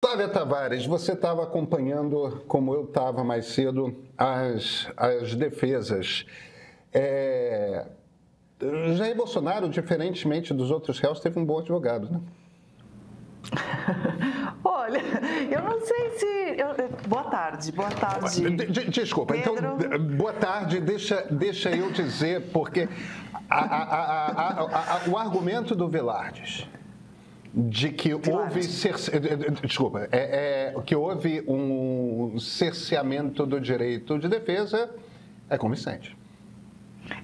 Flávia Tavares, você estava acompanhando, como eu estava mais cedo, as defesas. Jair Bolsonaro, diferentemente dos outros réus, teve um bom advogado, né? Olha, eu não sei se... Boa tarde. Desculpa, Pedro. Então, boa tarde, deixa eu dizer, porque o argumento do Vilardes de que que houve um cerceamento do direito de defesa é convincente.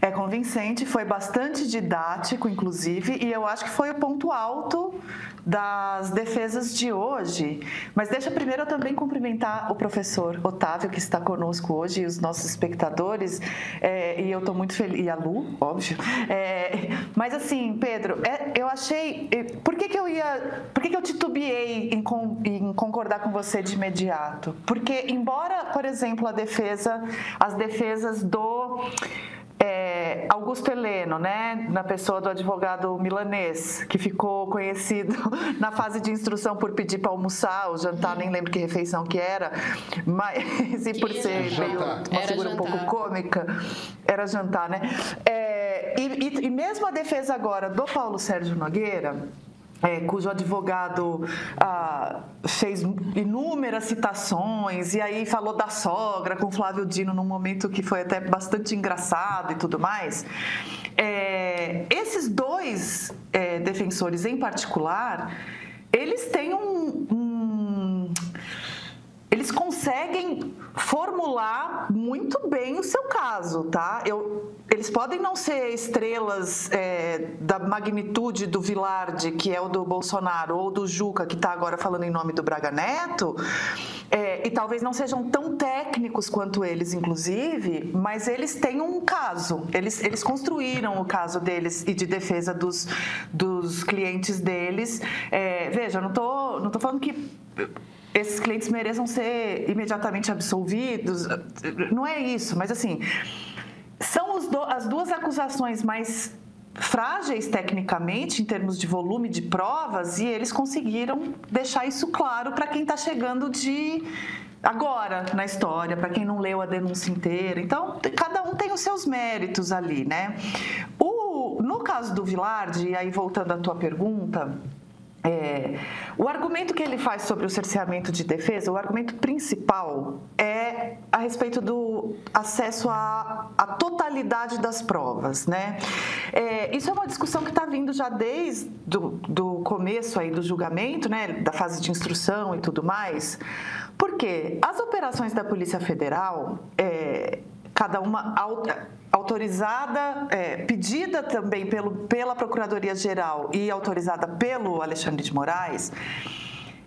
É convincente, foi bastante didático, inclusive, e eu acho que foi o ponto alto das defesas de hoje. Mas deixa primeiro eu também cumprimentar o professor Otávio, que está conosco hoje, e os nossos espectadores, e eu estou muito feliz, e a Lu, óbvio. Mas assim, Pedro, eu achei... Por que eu titubeei em concordar com você de imediato? Porque, embora, por exemplo, as defesas do... Augusto Heleno, né, na pessoa do advogado milanês, que ficou conhecido na fase de instrução por pedir para almoçar ou jantar, nem lembro que refeição que era, mas e por ser meio uma figura um pouco cômica, era jantar, né? E mesmo a defesa agora do Paulo Sérgio Nogueira, cujo advogado fez inúmeras citações e aí falou da sogra com Flávio Dino num momento que foi até bastante engraçado e tudo mais. Esses dois defensores em particular, eles têm eles conseguem formular muito bem o seu caso, tá? Eles podem não ser estrelas da magnitude do Vilardi, que é o do Bolsonaro, ou do Juca, que está agora falando em nome do Braga Neto, e talvez não sejam tão técnicos quanto eles, inclusive, mas eles têm um caso. Eles construíram o caso deles e de defesa dos clientes deles. Veja, eu não tô falando que esses clientes mereçam ser imediatamente absolvidos, não é isso, mas assim, são as duas acusações mais frágeis tecnicamente, em termos de volume de provas, e eles conseguiram deixar isso claro para quem está chegando agora na história, para quem não leu a denúncia inteira. Então, cada um tem os seus méritos ali, né? No caso do Vilardi, e aí voltando à tua pergunta... o argumento que ele faz sobre o cerceamento de defesa, o argumento principal é a respeito do acesso à totalidade das provas, né? Isso é uma discussão que está vindo já desde do começo aí do julgamento, né? Da fase de instrução e tudo mais, porque as operações da Polícia Federal, cada uma autorizada, pedida também pela Procuradoria-Geral e autorizada pelo Alexandre de Moraes,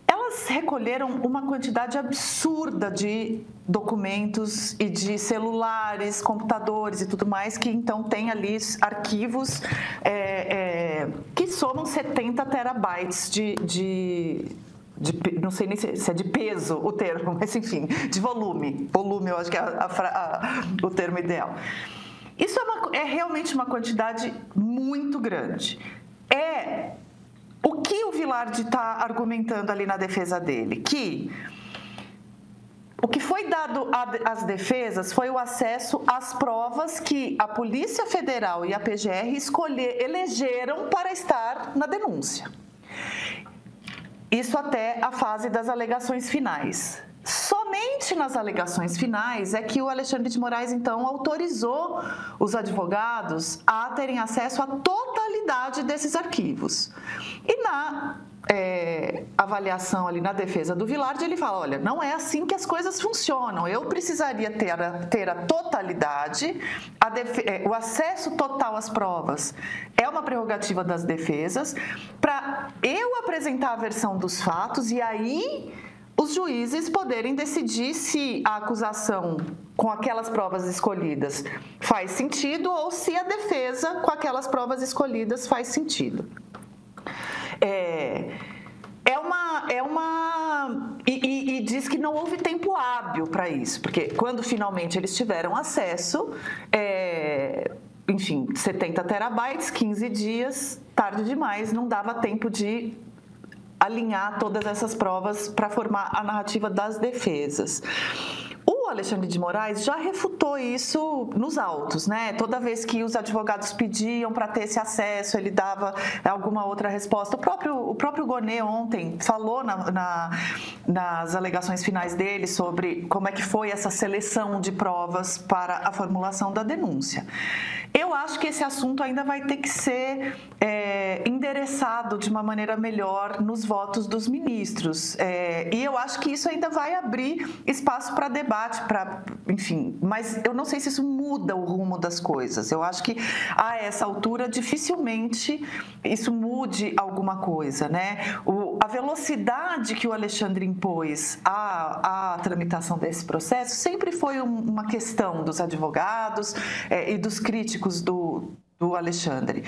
elas recolheram uma quantidade absurda de documentos e de celulares, computadores e tudo mais, que então tem ali arquivos que somam 70 terabytes não sei nem se é de peso o termo, mas enfim, de volume. Volume, eu acho que é o termo ideal. Isso é realmente uma quantidade muito grande. O que o Vilardi está argumentando ali na defesa dele? Que o que foi dado às defesas foi o acesso às provas que a Polícia Federal e a PGR elegeram para estar na denúncia. Isso até a fase das alegações finais. Somente nas alegações finais é que o Alexandre de Moraes, então, autorizou os advogados a terem acesso à totalidade desses arquivos. E na avaliação ali na defesa do Vilardi, ele fala, olha, não é assim que as coisas funcionam, eu precisaria ter a totalidade, o acesso total às provas é uma prerrogativa das defesas, para eu apresentar a versão dos fatos e aí os juízes poderem decidir se a acusação com aquelas provas escolhidas faz sentido ou se a defesa com aquelas provas escolhidas faz sentido. E diz que não houve tempo hábil para isso, porque quando finalmente eles tiveram acesso, enfim, 70 terabytes, 15 dias, tarde demais, não dava tempo de alinhar todas essas provas para formar a narrativa das defesas. O Alexandre de Moraes já refutou isso nos autos, né? Toda vez que os advogados pediam para ter esse acesso, ele dava alguma outra resposta. O próprio Gonê ontem falou nas alegações finais dele sobre como é que foi essa seleção de provas para a formulação da denúncia. Eu acho que esse assunto ainda vai ter que ser endereçado de uma maneira melhor nos votos dos ministros. E eu acho que isso ainda vai abrir espaço para debate, enfim, mas eu não sei se isso muda o rumo das coisas. Eu acho que a essa altura dificilmente isso mude alguma coisa, né? A velocidade que o Alexandre impôs à tramitação desse processo sempre foi uma questão dos advogados e dos críticos do Alexandre.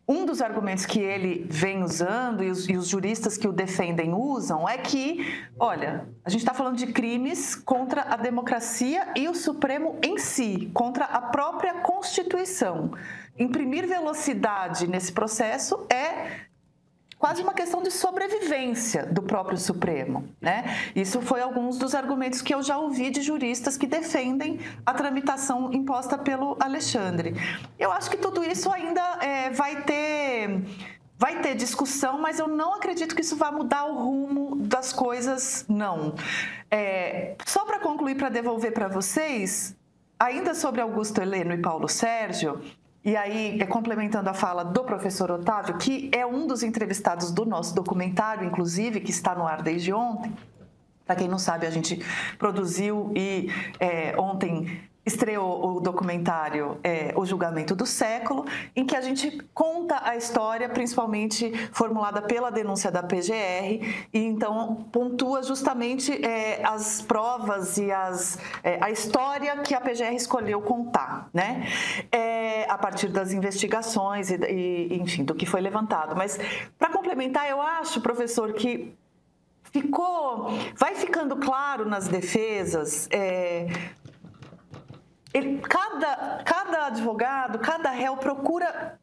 Um dos argumentos que ele vem usando e os juristas que o defendem usam é que, olha, a gente está falando de crimes contra a democracia e o Supremo em si, contra a própria Constituição. Imprimir velocidade nesse processo é quase uma questão de sobrevivência do próprio Supremo, né? Isso foi alguns dos argumentos que eu já ouvi de juristas que defendem a tramitação imposta pelo Alexandre. Eu acho que tudo isso ainda vai ter discussão, mas eu não acredito que isso vá mudar o rumo das coisas, não. Só para concluir, para devolver para vocês, ainda sobre Augusto Heleno e Paulo Sérgio, e aí, complementando a fala do professor Otávio, que é um dos entrevistados do nosso documentário, inclusive, que está no ar desde ontem. Para quem não sabe, a gente produziu e ontem estreou o documentário O Julgamento do Século, em que a gente conta a história, principalmente formulada pela denúncia da PGR, e então pontua justamente as provas e a história que a PGR escolheu contar, né? A partir das investigações e, enfim, do que foi levantado. Mas, para complementar, eu acho, professor, que vai ficando claro nas defesas. Cada advogado, cada réu procura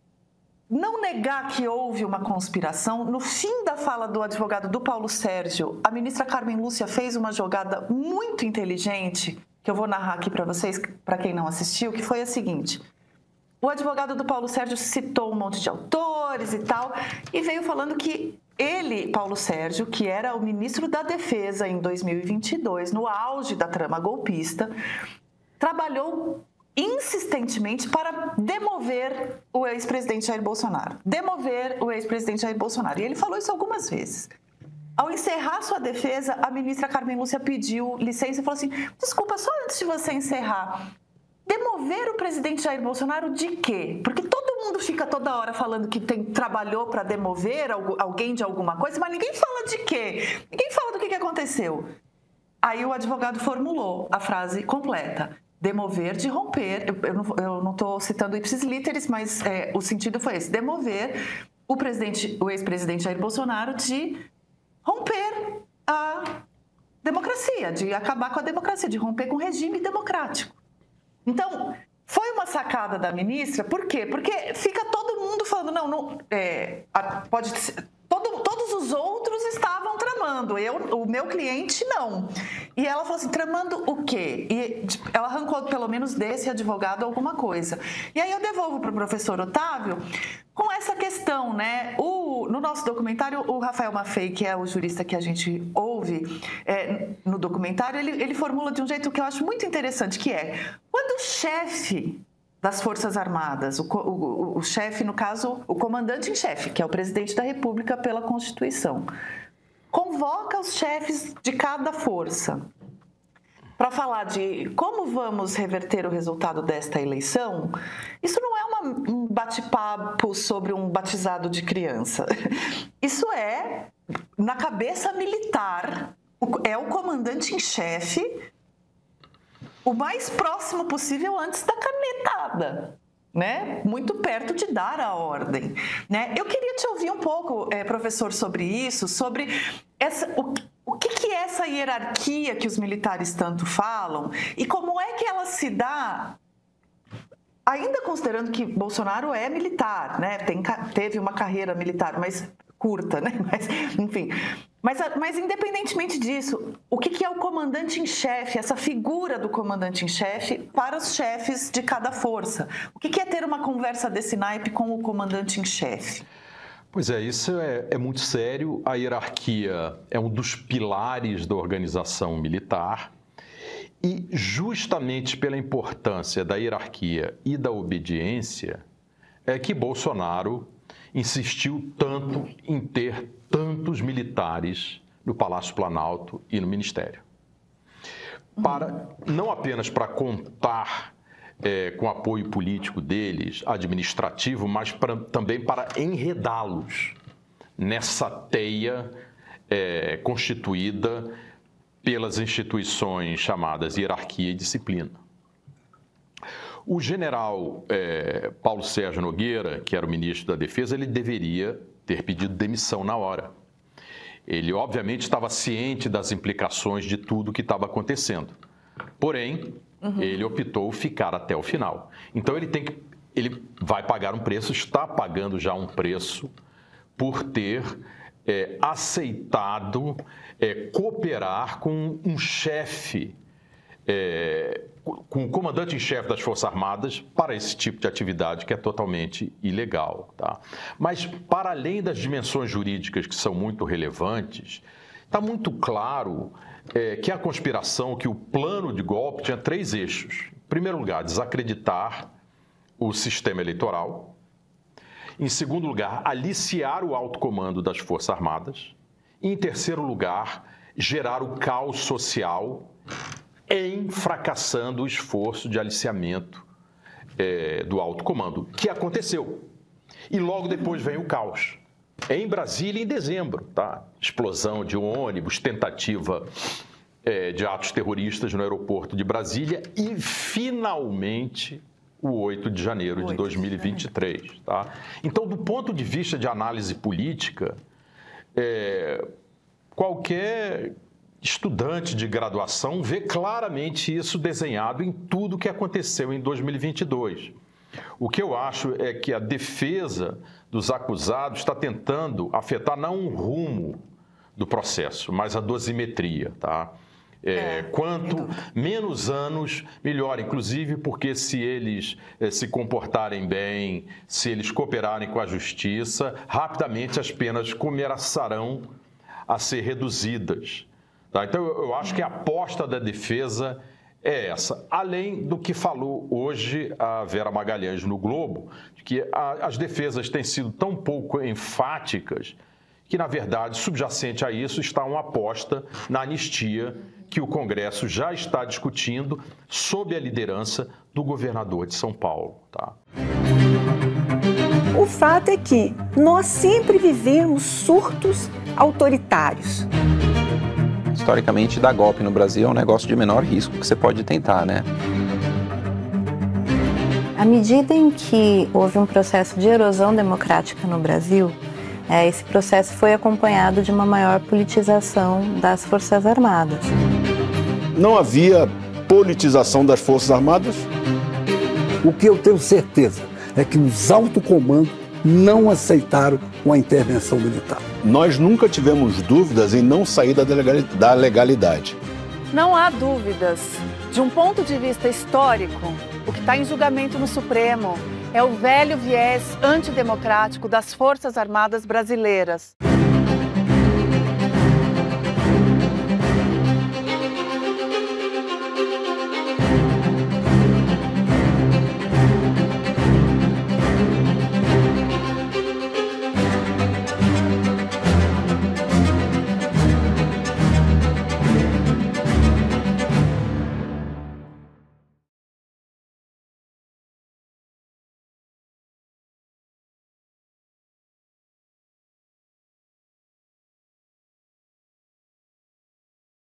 não negar que houve uma conspiração. No fim da fala do advogado do Paulo Sérgio, a ministra Carmen Lúcia fez uma jogada muito inteligente, que eu vou narrar aqui para vocês, para quem não assistiu, que foi a seguinte: o advogado do Paulo Sérgio citou um monte de autores e tal, e veio falando que ele, Paulo Sérgio, que era o ministro da Defesa em 2022, no auge da trama golpista, trabalhou insistentemente para demover o ex-presidente Jair Bolsonaro. Demover o ex-presidente Jair Bolsonaro. E ele falou isso algumas vezes. Ao encerrar sua defesa, a ministra Carmen Lúcia pediu licença e falou assim: desculpa, só antes de você encerrar, demover o presidente Jair Bolsonaro de quê? Porque todo mundo fica toda hora falando que trabalhou para demover alguém de alguma coisa, mas ninguém fala de quê? Ninguém fala do que aconteceu. Aí o advogado formulou a frase completa: demover de romper. Eu não estou citando ipsis literis, mas o sentido foi esse: demover o ex-presidente Jair Bolsonaro de romper a democracia, de acabar com a democracia, de romper com o regime democrático. Então, foi uma sacada da ministra. Por quê? Porque fica todo mundo falando, pode ser, todos os outros estavam tramando, o meu cliente não. E ela falou assim: tramando o quê? E ela arrancou pelo menos desse advogado alguma coisa. E aí eu devolvo para o professor Otávio com essa questão, né? No nosso documentário, o Rafael Maffei, que é o jurista que a gente ouve no documentário, ele formula de um jeito que eu acho muito interessante, que é: quando o chefe das Forças Armadas, o chefe, no caso, o comandante em chefe, que é o presidente da República pela Constituição, convoca os chefes de cada força para falar de como vamos reverter o resultado desta eleição, isso não é um bate-papo sobre um batizado de criança. Isso é na cabeça militar, é o comandante em chefe o mais próximo possível antes da canetada, né? Muito perto de dar a ordem, né? Eu queria te ouvir um pouco, professor, sobre isso, sobre o que é essa hierarquia que os militares tanto falam e como é que ela se dá, ainda considerando que Bolsonaro é militar, né? Teve uma carreira militar, mas curta, né? Mas, enfim. Mas independentemente disso, o que é o comandante em chefe, essa figura do comandante em chefe para os chefes de cada força? O que é ter uma conversa desse naipe com o comandante em chefe? Pois é, isso é muito sério. A hierarquia é um dos pilares da organização militar e justamente pela importância da hierarquia e da obediência é que Bolsonaro insistiu tanto em ter tantos militares no Palácio Planalto e no Ministério. Não apenas para contar com o apoio político deles, administrativo, mas também para enredá-los nessa teia constituída pelas instituições chamadas hierarquia e disciplina. O general Paulo Sérgio Nogueira, que era o ministro da Defesa, ele deveria ter pedido demissão na hora. Ele, obviamente, estava ciente das implicações de tudo que estava acontecendo. Porém, ele optou ficar até o final. Então, ele vai pagar um preço, está pagando já um preço por ter aceitado cooperar com um chefe, com o comandante em chefe das Forças Armadas para esse tipo de atividade que é totalmente ilegal, tá? Mas, para além das dimensões jurídicas que são muito relevantes, está muito claro que a conspiração, que o plano de golpe tinha 3 eixos. Em primeiro lugar, desacreditar o sistema eleitoral. Em segundo lugar, aliciar o alto comando das Forças Armadas. E, em terceiro lugar, gerar o caos social fracassando o esforço de aliciamento do alto comando, que aconteceu. E logo depois vem o caos. Em Brasília, em dezembro, tá? Explosão de um ônibus, tentativa de atos terroristas no aeroporto de Brasília e, finalmente, o 8 de janeiro de 2023. Tá? Então, do ponto de vista de análise política, qualquer estudante de graduação vê claramente isso desenhado em tudo que aconteceu em 2022. O que eu acho é que a defesa dos acusados está tentando afetar não o rumo do processo, mas a dosimetria, tá? Quanto menos anos, melhor. Inclusive porque se eles se comportarem bem, se eles cooperarem com a justiça, rapidamente as penas começarão a ser reduzidas. Tá? Então, eu acho que a aposta da defesa é essa. Além do que falou hoje a Vera Magalhães no Globo, que as defesas têm sido tão pouco enfáticas que, na verdade, subjacente a isso está uma aposta na anistia que o Congresso já está discutindo sob a liderança do governador de São Paulo. Tá? O fato é que nós sempre vivemos surtos autoritários. Historicamente, dar golpe no Brasil é um negócio de menor risco que você pode tentar, né? À medida em que houve um processo de erosão democrática no Brasil, esse processo foi acompanhado de uma maior politização das Forças Armadas. Não havia politização das Forças Armadas? O que eu tenho certeza é que os alto comando não aceitaram uma intervenção militar. Nós nunca tivemos dúvidas em não sair da legalidade. Não há dúvidas. De um ponto de vista histórico, o que está em julgamento no Supremo é o velho viés antidemocrático das Forças Armadas brasileiras.